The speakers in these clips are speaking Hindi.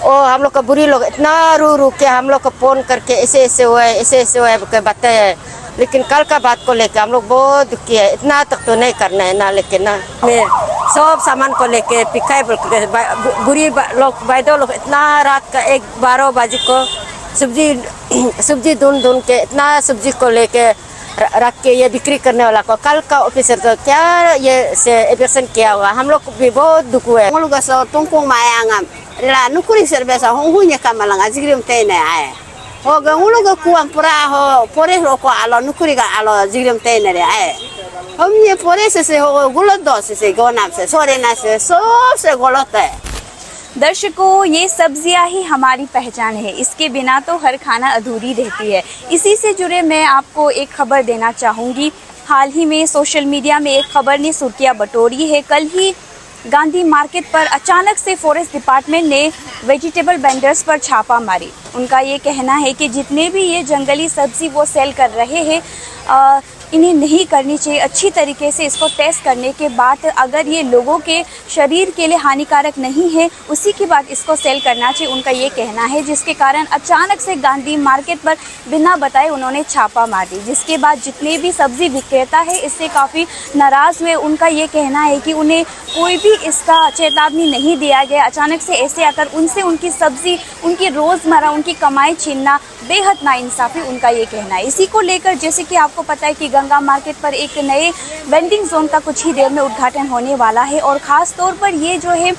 हम लोग का बुरी लोग इतना रू रू के हम लोग को फोन करके ऐसे ऐसे हुआ है, ऐसे ऐसे हुआ है बताया। लेकिन कल का बात को लेके हम लोग बहुत दुखी है। इतना तक तो नहीं करना है ना, लेकिन ना मैं सब सामान को लेके पिखाई बुरी लोग बैदो लोग इतना रात का 1-12 बजे को सब्जी ढूंढ के इतना सब्जी को लेके रख के ये बिक्री करने वाला को कल का ऑफिसर तो क्या ये से एब्जेक्शन किया होगा। हम लोग को भी बहुत दुख हुआ है। ngulu gaso tungkung mayangam la nukuri serbesa hongunya kamalanga jigrim tene ay ho ga ngulu ga kuam pura ho pore ro ko alo nukuri ga alo jigrim tene re ay hom ye pore se ho gulo dos se gonam se sore na se golote। दर्शकों, ये सब्जियां ही हमारी पहचान है, इसके बिना तो हर खाना अधूरी रहती है। इसी से जुड़े मैं आपको एक खबर देना चाहूँगी। हाल ही में सोशल मीडिया में एक खबर ने सुर्खियां बटोरी है। कल ही गांधी मार्केट पर अचानक से फॉरेस्ट डिपार्टमेंट ने वेजिटेबल वेंडर्स पर छापा मारी। उनका ये कहना है कि जितने भी ये जंगली सब्जी वो सेल कर रहे हैं इन्हें नहीं करनी चाहिए। अच्छी तरीके से इसको टेस्ट करने के बाद अगर ये लोगों के शरीर के लिए हानिकारक नहीं है उसी के बाद इसको सेल करना चाहिए, उनका ये कहना है। जिसके कारण अचानक से गांधी मार्केट पर बिना बताए उन्होंने छापा मार दी, जिसके बाद जितने भी सब्ज़ी विक्रेता है इससे काफ़ी नाराज़ हुए। उनका ये कहना है कि उन्हें कोई भी इसका चेतावनी नहीं दिया गया। अचानक से ऐसे आकर उनसे उनकी सब्ज़ी, उनकी रोज़मर्रा उनकी कमाई छीनना बेहद नाइंसाफ़ी, उनका ये कहना है। इसी को लेकर जैसे कि आपको पता है कि गंगा मार्केट पर एक नए वेंडिंग जोन का कुछ ही देर में उद्घाटन होने वाला है और ख़ास तौर पर ये जो है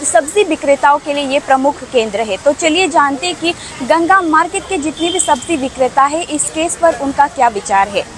सब्ज़ी विक्रेताओं के लिए ये प्रमुख केंद्र है। तो चलिए जानते हैं कि गंगा मार्केट के जितने भी सब्ज़ी विक्रेता है इस केस पर उनका क्या विचार है।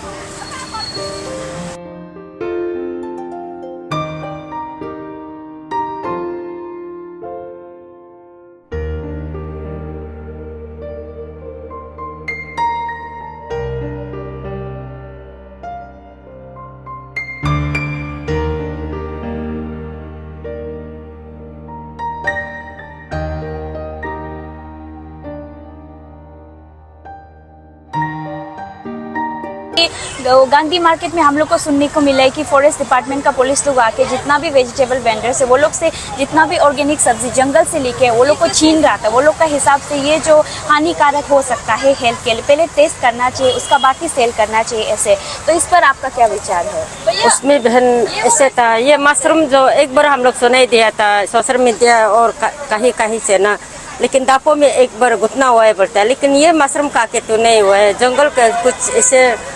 गांधी मार्केट में हम लोग को सुनने को मिला है कि फॉरेस्ट डिपार्टमेंट का पुलिस लोग आके जितना भी वेजिटेबल वेंडर्स है वो लोग से जितना भी ऑर्गेनिक सब्जी जंगल से लेके वो लोग को छीन रहा था। वो लोग का हिसाब से ये जो हानिकारक हो सकता है हेल्थ के लिए पहले टेस्ट करना चाहिए, उसका बाद ही सेल करना चाहिए ऐसे। तो इस पर आपका क्या विचार है? उसमें बहन ऐसे था, ये मशरूम जो एक बार हम लोग सुनाई दिया था सोशल मीडिया और कहीं कहीं से ना, लेकिन दापो में एक बार घुटना हुआ है बढ़ता है। लेकिन ये मशरूम खा के तो नहीं हुआ है, जंगल का कुछ ऐसे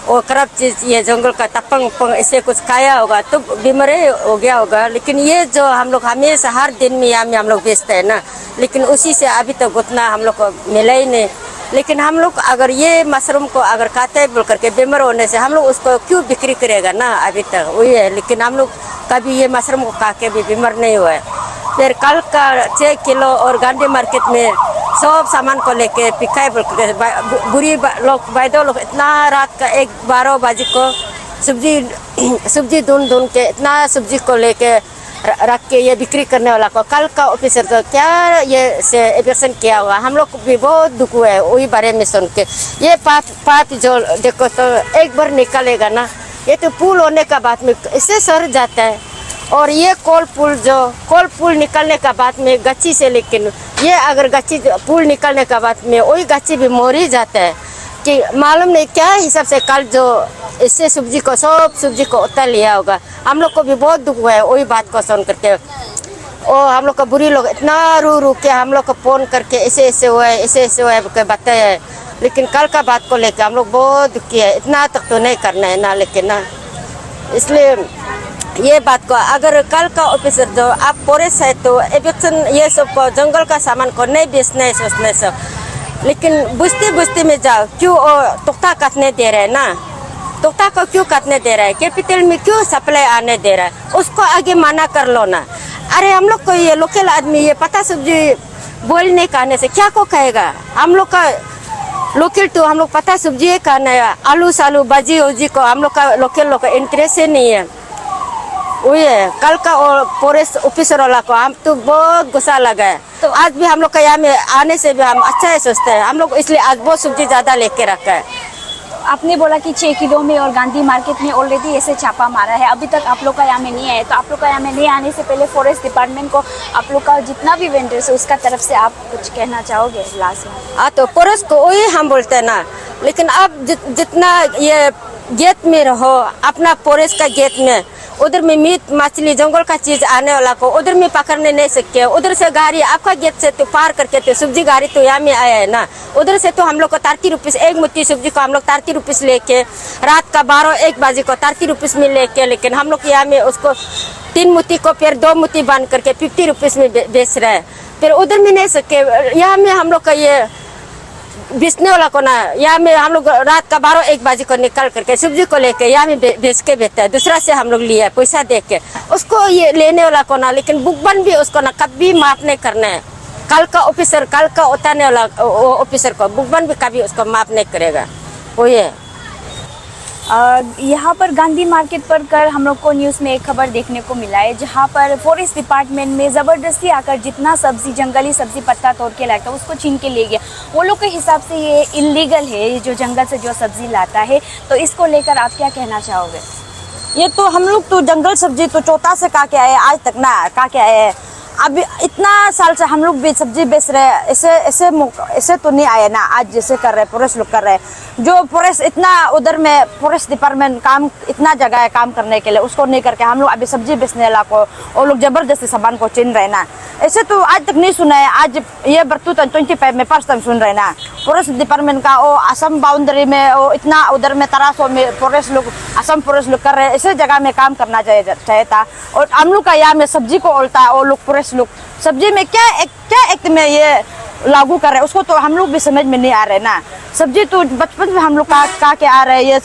वो खराब चीज़, ये जंगल का तपंग ऐसे कुछ खाया होगा तो बीमारी हो गया होगा। लेकिन ये जो हम लोग हमेशा हर दिन में यहाँ में हम लोग बेचते हैं ना, लेकिन उसी से अभी तक उतना हम लोग को मिला ही नहीं। लेकिन हम लोग अगर ये मशरूम को अगर खाते हैं बोल करके बीमार होने से हम लोग उसको क्यों बिक्री करेगा ना, अभी तक वही है। लेकिन हम लोग कभी ये मशरूम को खा के भी बीमार नहीं हुआ है। फिर कल का 6 किलो और गांधी मार्केट में सब सामान को लेके पिखाई बुरी लोग बैदो लोग इतना रात का 1-12 बजे को सब्जी ढूंढ के इतना सब्जी को लेके रख के ये बिक्री करने वाला को कल का ऑफिसर तो क्या ये से एब्जेक्शन किया होगा। हम लोग को भी बहुत दुख हुआ है वही बारे में सुन के। ये पात जो देखो तो एक बार निकलेगा ना, ये तो पुल होने का बाद में इससे सर जाता है। और ये कोल पुल निकलने का बाद में गच्ची से, लेकिन ये अगर गच्ची पुल निकलने का बाद में वही गच्ची भी मोर ही जाता है कि मालूम नहीं क्या हिसाब से कल जो इससे सब सब्जी को उतार लिया होगा। हम लोग को भी बहुत दुख हुआ है वही बात को सुन करके। और हम लोग का बुरी लोग इतना रू के हम लोग को फ़ोन करके ऐसे ऐसे हुआ है, ऐसे ऐसे हुआ है बताया। लेकिन कल का बात को लेकर हम लोग बहुत दुखी है। इतना तक तो नहीं करना है ना, लेकिन ना इसलिए ये बात को अगर कल का ऑफिसर जो आप फॉरेस्ट है तो एब्जेक्शन ये सब को जंगल का सामान को नहीं बेचना है सोचने से। लेकिन बुझते में जाओ क्यों तोता काटने दे रहे हैं ना, तोता को क्यों काटने दे रहा है, कैपिटल में क्यों सप्लाई आने दे रहा है, उसको आगे मना कर लो ना। अरे हम लोग को ये लोकल आदमी ये पता सब्जी बोल नहीं खाने से क्या को खाएगा। हम लोग का लोकल तो हम लोग पता सब्जी खाना है, आलू सालू भाजी उजी को हम लोग का लोकल लोग का इंटरेस्ट ही नहीं है। वही है कल का और फॉरेस्ट ऑफिसर वाला को हम तो बहुत गुस्सा लगा है। तो आज भी हम लोग का यहाँ में आने से भी हम अच्छा है सोचते हैं हम लोग, इसलिए आज बहुत सब्जी ज़्यादा लेके रखा है। आपने बोला कि 6 किलो में और गांधी मार्केट में ऑलरेडी ऐसे छापा मारा है, अभी तक आप लोग का यहाँ में नहीं आए, तो आप लोग का यहाँ में नहीं आने से पहले फॉरेस्ट डिपार्टमेंट को आप लोग का जितना भी वेंडर्स है उसका तरफ से आप कुछ कहना चाहोगे लास्ट में? हाँ, तो फॉरेस्ट को वही हम बोलते हैं ना, लेकिन अब जितना ये गेट में रहो, अपना फॉरेस्ट का गेट में, उधर में मीट मछली जंगल का चीज आने वाला को उधर में पकड़ने नहीं सकते। उधर से गाड़ी आपका गेट से तो पार करके तो सब्जी गाड़ी तो यहाँ में आया है ना, उधर से तो हम लोग को 30 रुपीस एक मुट्ठी सब्जी को हम लोग 30 रुपीस लेके रात का 12-1 बजे को 30 रुपीस में लेके, लेकिन हम लोग यहाँ में उसको 3 मुट्ठी को फिर 2 मुट्ठी बांध करके 50 रुपीस में बेच रहे हैं। फिर उधर में नहीं सके, यहाँ में हम लोग का ये बेचने वाला को ना, यहाँ में हम लोग रात का 12-1 बजे को निकल करके सब्जी को लेके यहाँ में बेच के बेचता है, दूसरा से हम लोग लिया पैसा दे के उसको ये लेने वाला को ना, लेकिन बुकबन भी उसको ना कभी माफ नहीं करना है। कल का ऑफिसर, कल का उतारने वाला ऑफिसर को बुकबन भी कभी उसको माफ नहीं करेगा। वो ये यहाँ पर गांधी मार्केट पर कल हम लोग को न्यूज़ में एक खबर देखने को मिला है, जहाँ पर फॉरेस्ट डिपार्टमेंट में ज़बरदस्ती आकर जितना सब्जी, जंगली सब्जी पत्ता तोड़ के लाता है उसको छीन के ले गया। वो लोग के हिसाब से ये इलीगल है, ये जो जंगल से जो सब्जी लाता है, तो इसको लेकर आप क्या कहना चाहोगे? ये तो हम लोग तो जंगल सब्जी तो चौथा से खा के आए, आज तक ना खा के आए। अभी इतना साल से हम लोग भी सब्जी बेच रहे हैं, ऐसे तो नहीं आए ना, आज जैसे कर रहे फॉरेस्ट लोग कर रहे हैं। जो फॉरेस्ट इतना उधर में फॉरेस्ट डिपार्टमेंट काम इतना जगह है काम करने के लिए, उसको नहीं करके हम लोग अभी सब्जी बेचने वाला को वो लोग जबरदस्ती सामान को छीन रहे ना। ऐसे तो आज तक नहीं सुना है, आज ये 2025 में फर्स्ट टाइम सुन रहे ना। फॉरेस्ट डिपार्टमेंट का वो असम बाउंड्री में वो इतना उधर में 1300 में फॉरेस्ट लोग, असम फॉरेस्ट लोग कर रहे हैं, ऐसे जगह में काम करना चाहिए था। और हम लोग का यहाँ में सब्जी को उल्टा वो लोग फॉरेस्ट लोग सब्जी में क्या एक्ट में ये लागू कर रहे हैं उसको तो हम लोग भी समझ में नहीं आ रहे ना। सब्जी तो बचपन में हम लोग का के आ रहे हैं, ये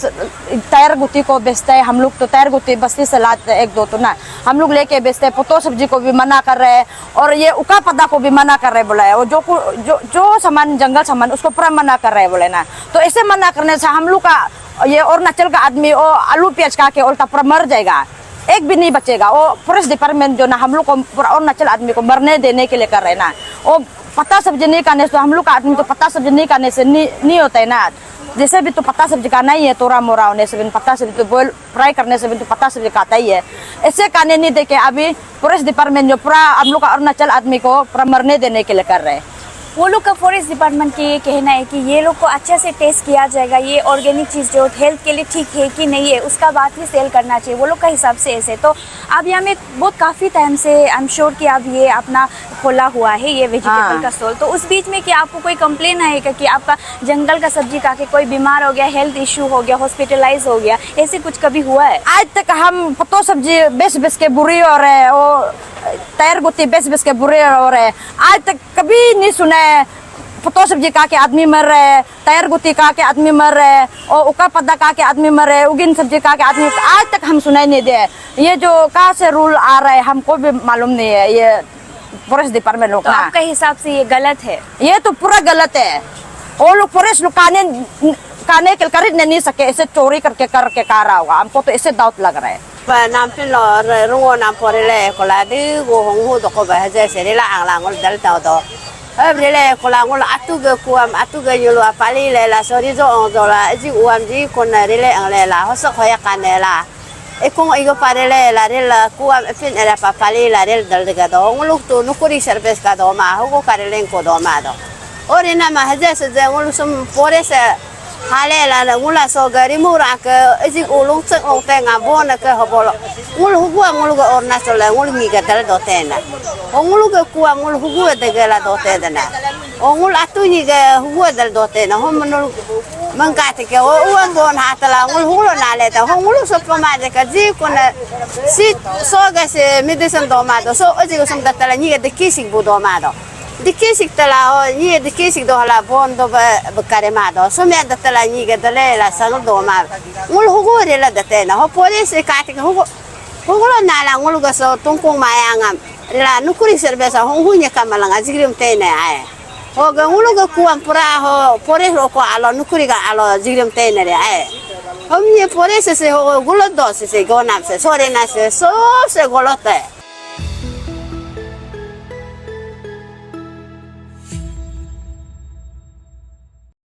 तैयार गुत्ती को बेचते हैं हम लोग, तो तैयार गुत्ती बस्ती से लाते हैं 1-2 तो ना हम लोग लेके बेचते हैं। पतो सब्जी को भी मना कर रहे हैं और ये उका पत्ता को भी मना कर रहे बोला है, और जो सामान जंगल सामान उसको पूरा मना कर रहे बोले ना। तो ऐसे मना करने से हम लोग का ये अरुणाचल का आदमी वो आलू प्याज खा के उल्टा पूरा मर जाएगा, एक भी नहीं बचेगा। वो फॉरेस्ट डिपार्टमेंट जो ना हम लोग को पूरा अरुणाचल आदमी को मरने देने के लिए कर रहे ना। वो पत्ता सब्जी नहीं खाने से हम लोग का आदमी तो पत्ता सब्जी नहीं खाने से नहीं होता है ना। जैसे भी तो पत्ता सब्जी खाना ही है, तोरा मोरा होने से भी पत्ता सब्जी तो बॉयल फ्राई करने से भी तो पत्ता सब्जी खाता ही है। ऐसे खाने नहीं दे के अभी फॉरेस्ट डिपार्टमेंट जो पूरा हम लोग का अरुणाचल आदमी को पूरा मरने देने के लिए कर रहे हैं। वो लोग का फॉरेस्ट डिपार्टमेंट की ये कहना है कि ये लोग को अच्छे से टेस्ट किया जाएगा, ये ऑर्गेनिक चीज़ जो हेल्थ के लिए ठीक है कि नहीं है उसका बात ही सेल करना चाहिए वो लोग का हिसाब से। ऐसे तो आप यहाँ में बहुत काफ़ी टाइम से आई एम श्योर कि आप ये अपना खोला हुआ है ये वेजिटेबल का स्टॉल, तो उस बीच में क्या आपको कोई कंप्लेन आएगा कि आपका जंगल का सब्जी खा के कोई बीमार हो गया, हेल्थ इशू हो गया, हॉस्पिटलाइज हो गया, ऐसे कुछ कभी हुआ है? आज तक हम पत्तो सब्जी बेच के बुरी हो रहे हैं, वो तैयार गुत्ती बेच के बुरे हो रहे हैं। आज तक कभी नहीं सुना है पत्तो सब्जी खा के आदमी मर रहे हैं, तैयार गुत्ती खा के आदमी मर रहे हैं, और उका पत्ता खा के आदमी मर रहे हैं, उगिन सब्जी खा के आदमी, आज तक हम सुनाई नहीं दे। ये जो कहाँ से रूल आ रहा है हमको भी मालूम नहीं है, ये फॉरेस्ट डिपार्टमेंट लोग। तो आपके हिसाब से ये गलत है? ये तो पूरा गलत है। वो लोग फॉरेस्ट लोग खाने के खरीद नहीं सके, ऐसे चोरी करके खा रहा होगा, हमको तो ऐसे डाउट लग रहा है। Nam pin lo rungo nam pore le kola di go hongu do ko ba je se la ang la ngol dal ta do le kola ngol atu ge kuam atu ge yulu apali le la sori zo on zo la ji uam ji kon na le ang le la ho so khoya kan la e kong igo pare le la kuam pin era pa pali la dal de ga do ngol tu nu kuri service ka do ma ho ko kare len ko do ma do ore na ma je se je ngol sum pore se hale la ngula so gari mura ke eji ulung tsek ong te nga bo na ke hobolo ngul hugu ngul go orna so la ngul mi ga dal do te na ngul go ku ngul hugu de ga la do te na ngul atu ni ga hugu dal do te na hom nul mangka te ke o uam bon ha ta la ngul hugu na le ta ngul so pa ma de ka ji ko na si so ga se medicine do ma do so eji go sum da ta la ni ga de kising bu do ma do dikisik tala o ni dikisik do hala bon do ba kare ma do so me da tala ni ga dale la sang do ma ngul hugu re la da te na ho police ka ti hugu lo na la ngul ga so tungkung ma ya ngam la nukuri service ho hu nya kamalanga jigrim te na ai ho ga ngul ga kuam pura ho police ro ko alo nukuri ga alo jigrim te na re ai ho mi police se ho gulo do se go na se so re na se so se golote